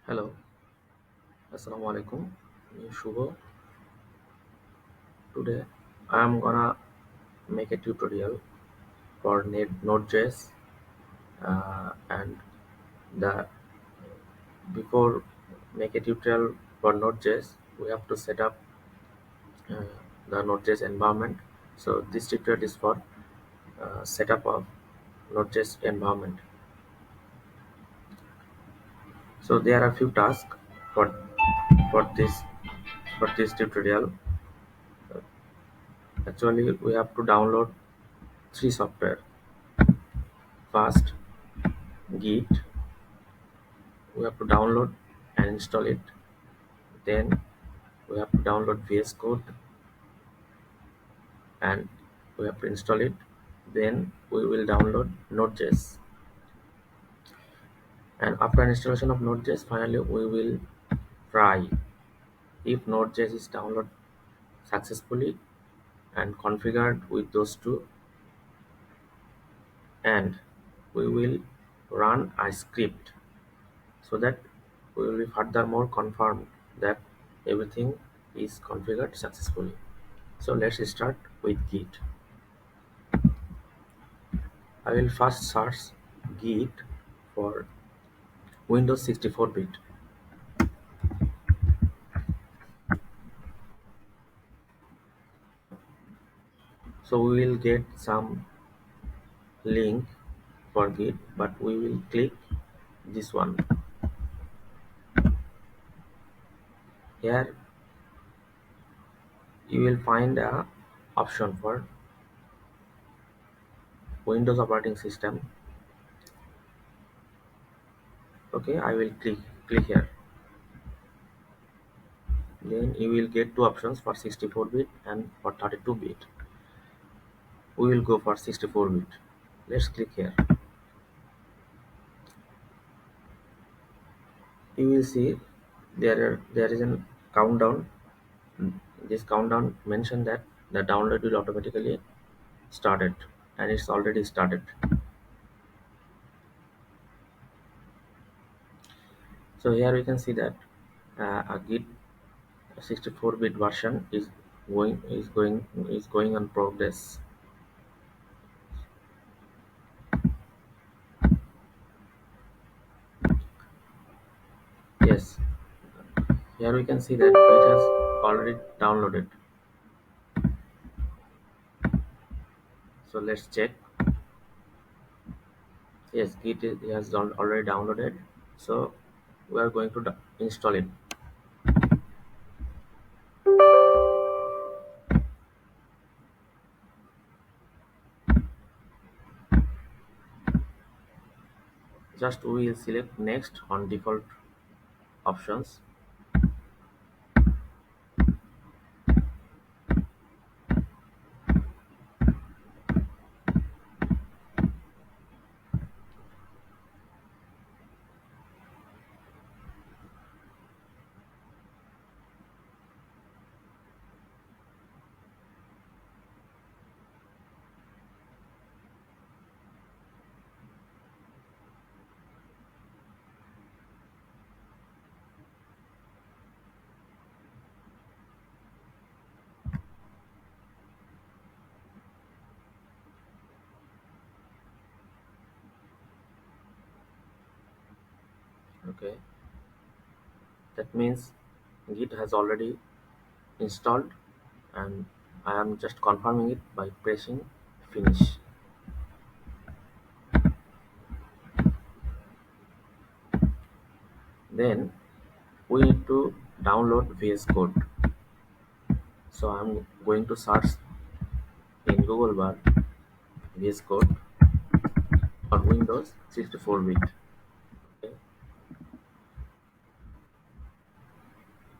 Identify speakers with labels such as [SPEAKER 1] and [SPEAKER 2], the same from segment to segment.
[SPEAKER 1] Hello, Assalamu alaikum. Me Shubho. Today I am gonna make a tutorial for Node.js, and the before make a tutorial for Node.js we have to set up uh, the Node.js environment. So this tutorial is for setup of Node.js environment. So there are few tasks for for this for this tutorial. Actually, we have to download three software. First, Git. We have to download and install it. Then we have to download VS Code and we have to install it. Then we will download Node.js. And after installation of Node.js, finally we will try if Node.js is downloaded successfully and configured with those two, and we will run a script so that we will be furthermore confirmed that everything is configured successfully. So let's start with Git. I will first search Git for Windows 64-bit. So we will get some link for Git, but we will click this one. Here you will find a option for Windows operating system. Okay, I will click here. Then you will get two options for 64-bit and for 32-bit. We will go for 64-bit. Let's click here. You will see there is a countdown. This countdown mentioned that the download will automatically started, and it's already started. So here we can see that a Git 64-bit version is going on progress. Yes, here we can see that it has already downloaded. So let's check. Yes, has already downloaded. So we are going to install it. Just we will select next on default options. Okay, that means Git has already installed, and I am just confirming it by pressing finish. Then we need to download VS Code. So I'm going to search in Google bar VS Code on Windows 64-bit. Okay.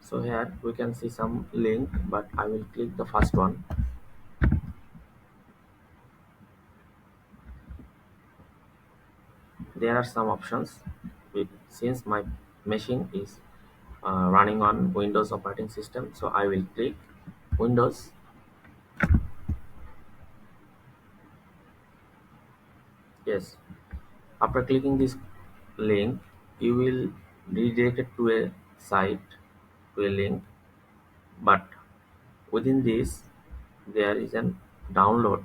[SPEAKER 1] So here we can see some link, but I will click the first one. There are some options. Since my machine is running on Windows operating system, so I will click Windows. Yes, after clicking this link, you will redirected to a site, to a link, but within this there is an download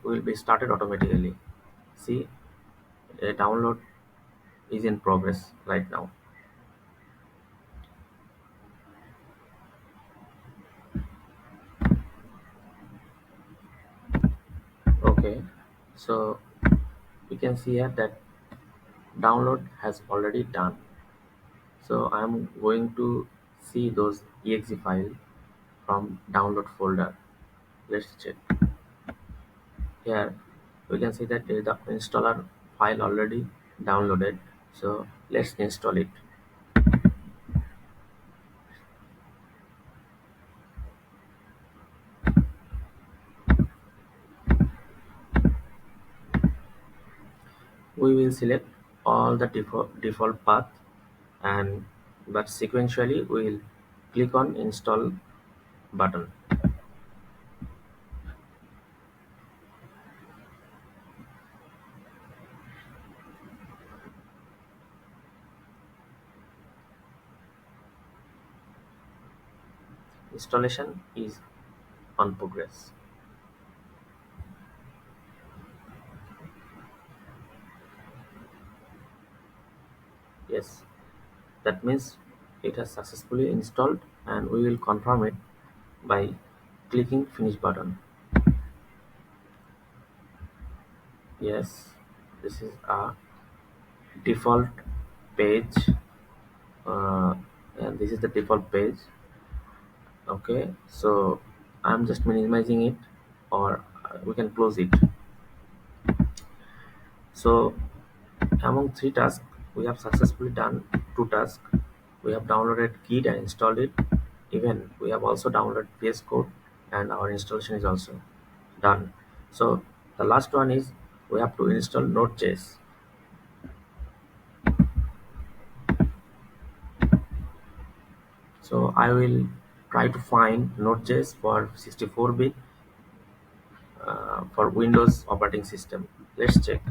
[SPEAKER 1] will be started automatically. See, a download is in progress right now. Okay, so we can see here that download has already done. So I'm going to see those exe file from download folder. Let's check. Here we can see that the installer file already downloaded. So let's install it. We will select all the default path, and but sequentially we will click on install button. Installation is on progress. Yes, that means it has successfully installed, and we will confirm it by clicking finish button. Yes, this is a default page, uh, and this is the default page. Okay, so I'm just minimizing it, or we can close it. So among three tasks, we have successfully done two tasks. We have downloaded Git and installed it. Even we have also downloaded VS Code, and our installation is also done. So the last one is we have to install Node.js. So I will try to find Node.js for 64-bit for Windows operating system. Let's check.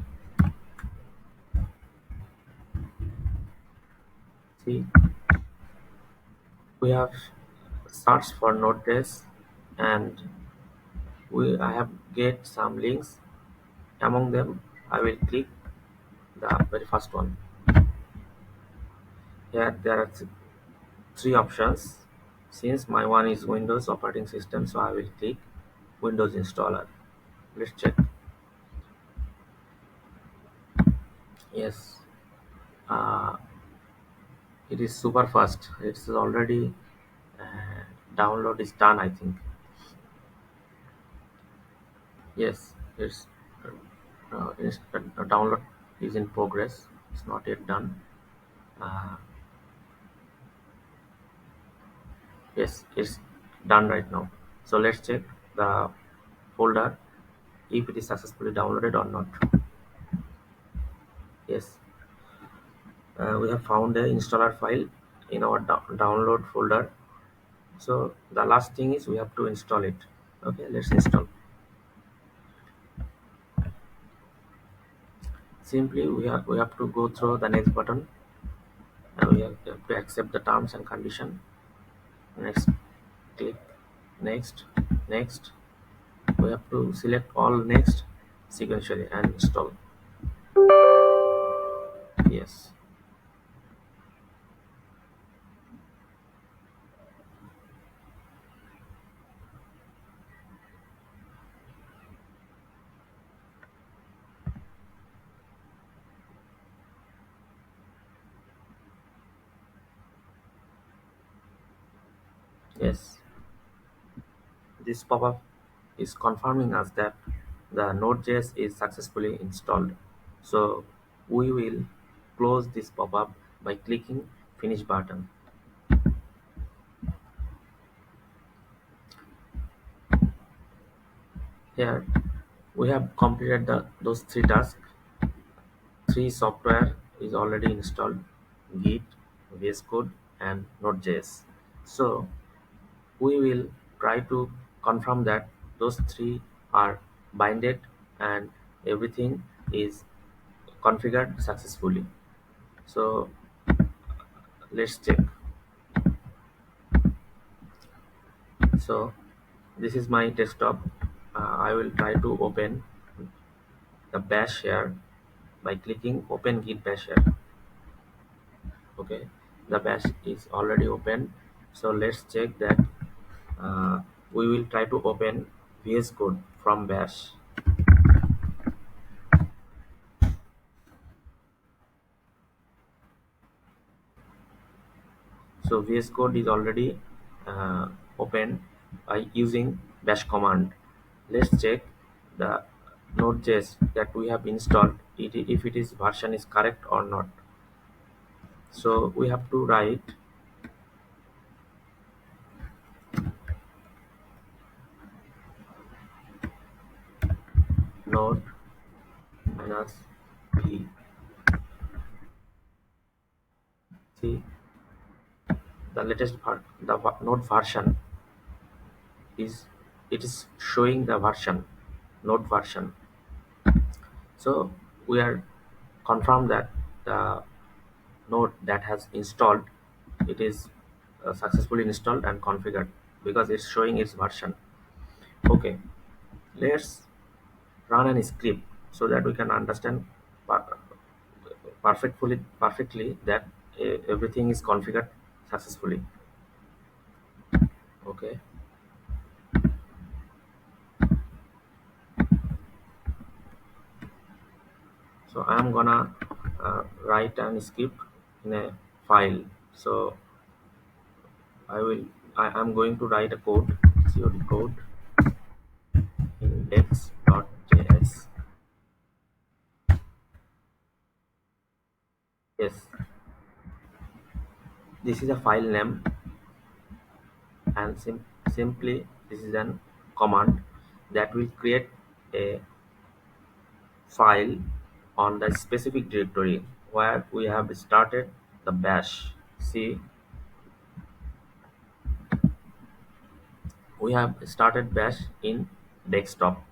[SPEAKER 1] See, we have searched for Node.js, and I have get some links. Among them, I will click the very first one. Here there are three options. Since my one is Windows operating system, so I will click Windows installer. Let's check. Yes, uh, it is super fast. It's already download is done, I think. Yes, download is in progress. It's not yet done. Uh, yes, it's done right now. So let's check the folder if it is successfully downloaded or not. Yes, we have found the installer file in our download folder. So the last thing is we have to install it. Okay, let's install. Simply we have to go through the next button, and we have to accept the terms and condition. Next, click next, next. We have to select all next sequentially and install. Yes, yes. This pop-up is confirming us that the Node.js is successfully installed. So we will close this pop-up by clicking finish button. Here we have completed those three tasks. Three software is already installed: Git, VS Code, and Node.js. So we will try to confirm that those three are binded and everything is configured successfully. So let's check. So this is my desktop. I will try to open the bash here by clicking open git bash here. Okay, the bash is already open. So let's check that. uh, we will try to open VS Code from bash. So VS Code is already open by using bash command. Let's check the Nodejs that we have installed, if it is version is correct or not. So we have to write node minus p. See, the latest node version is, it is showing the version, node version. So we are confirmed that the node that has installed, it is successfully installed and configured because it's showing its version. Okay, let's run an script so that we can understand per- perfectly that everything is configured successfully. Okay, so I am gonna write an script in a file. So I am going to write a code index.js. Yes, this is a file name, and simply this is an command that will create a file on the specific directory where we have started the bash. See, we have started bash in desktop,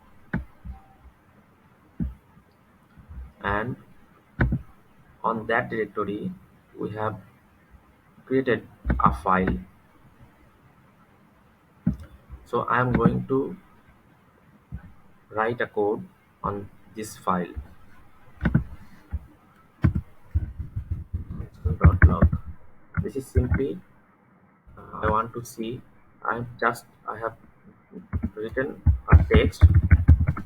[SPEAKER 1] and on that directory we have created a file. So I am going to write a code on this file. Log. This is simply, I want to see, I have written a text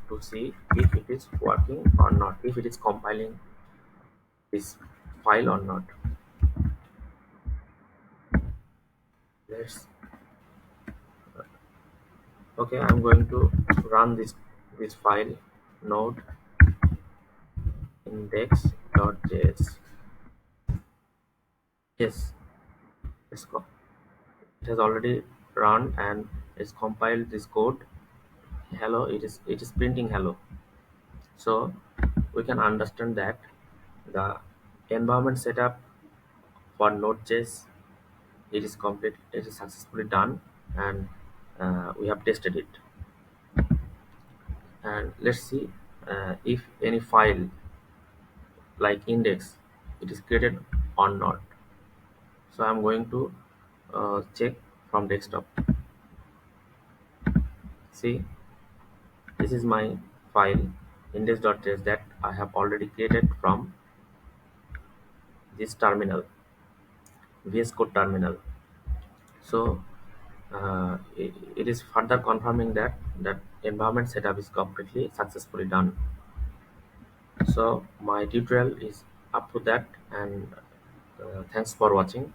[SPEAKER 1] to see if it is working or not, if it is compiling this file or not. Let's Okay, I'm going to run this file, node index.js. Yes, it has already run and it's compiled this code. Hello, it is printing hello. So we can understand that the environment setup for Nodejs, it is complete, it is successfully done, and we have tested it. And let's see if any file like index, it is created or not. So I'm going to check from desktop. See, this is my file index.js that I have already created from this terminal, VS Code terminal. So it is further confirming that environment setup is completely successfully done. So my tutorial is up to that, and thanks for watching.